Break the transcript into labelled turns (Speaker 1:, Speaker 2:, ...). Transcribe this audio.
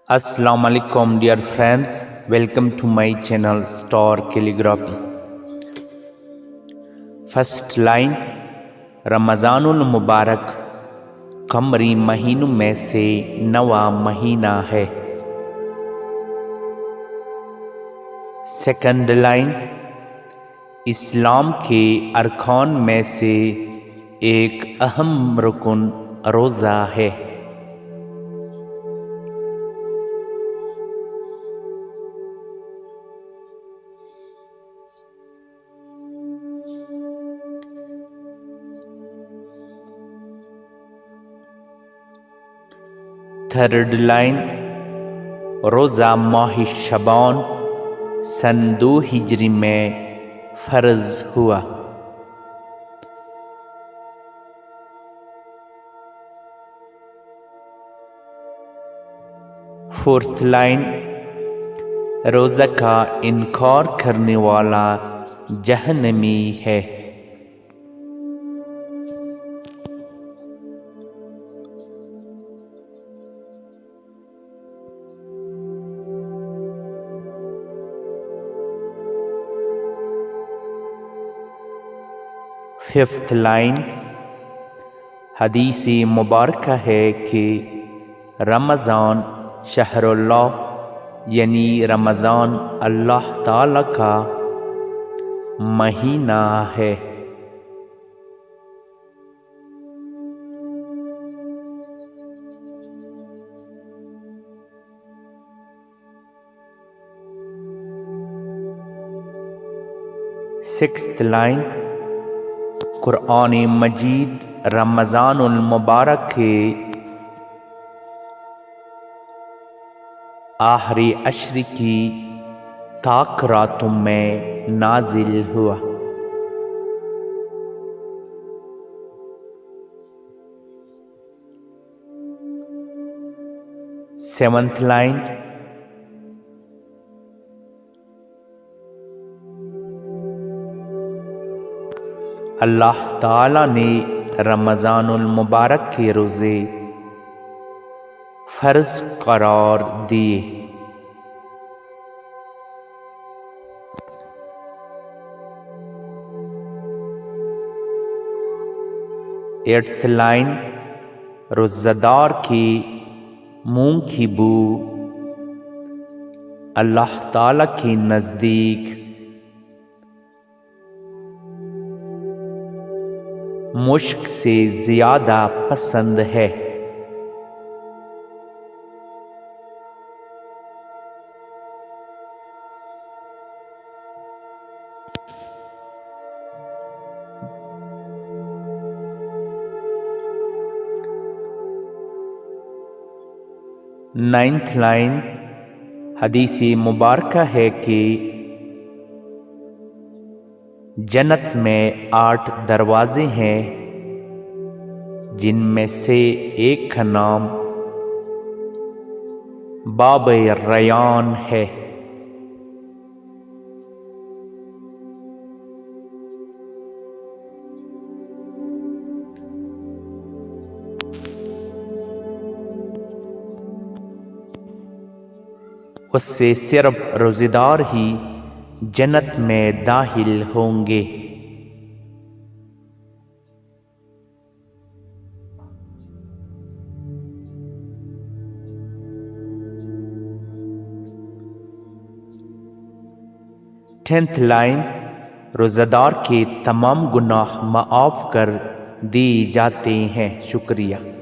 Speaker 1: السلام علیکم dear friends, welcome to my channel star calligraphy. First line, Ramzan المبارک قمری مہینوں میں سے 9واں مہینہ ہے۔ سیکنڈ لائن، اسلام کے ارکان میں سے ایک اہم رکن روزہ ہے۔ تھرڈ لائن، روزہ ماہ شعبان سن 2 ہجری میں فرض ہوا۔ فورتھ لائن، روزہ کا انکار کرنے والا جہنمی ہے۔ ففتھ لائن، حدیث مبارکہ ہے کہ رمضان شہر اللہ، یعنی رمضان اللہ تعالی کا مہینہ ہے۔ سکسth لائن، قرآن مجید رمضان المبارک کے آخری عشر کی طاق راتوں میں نازل ہوا۔ سیونتھ لائن، اللہ تعالی نے رمضان المبارک کے روزے فرض قرار دیے۔ ایٹھ لائن، روزہ دار کی منہ کی بو اللہ تعالی کے نزدیک مشک سے زیادہ پسند ہے۔ نائنتھ لائن، حدیث مبارکہ ہے کہ جنت میں 8 دروازے ہیں، جن میں سے ایک کا نام باب ریان ہے۔ اس سے صرف روزے دار ہی جنت میں داخل ہوں گے۔ ٹینتھ لائن، روزہ دار کے تمام گناہ معاف کر دیے جاتے ہیں۔ شکریہ۔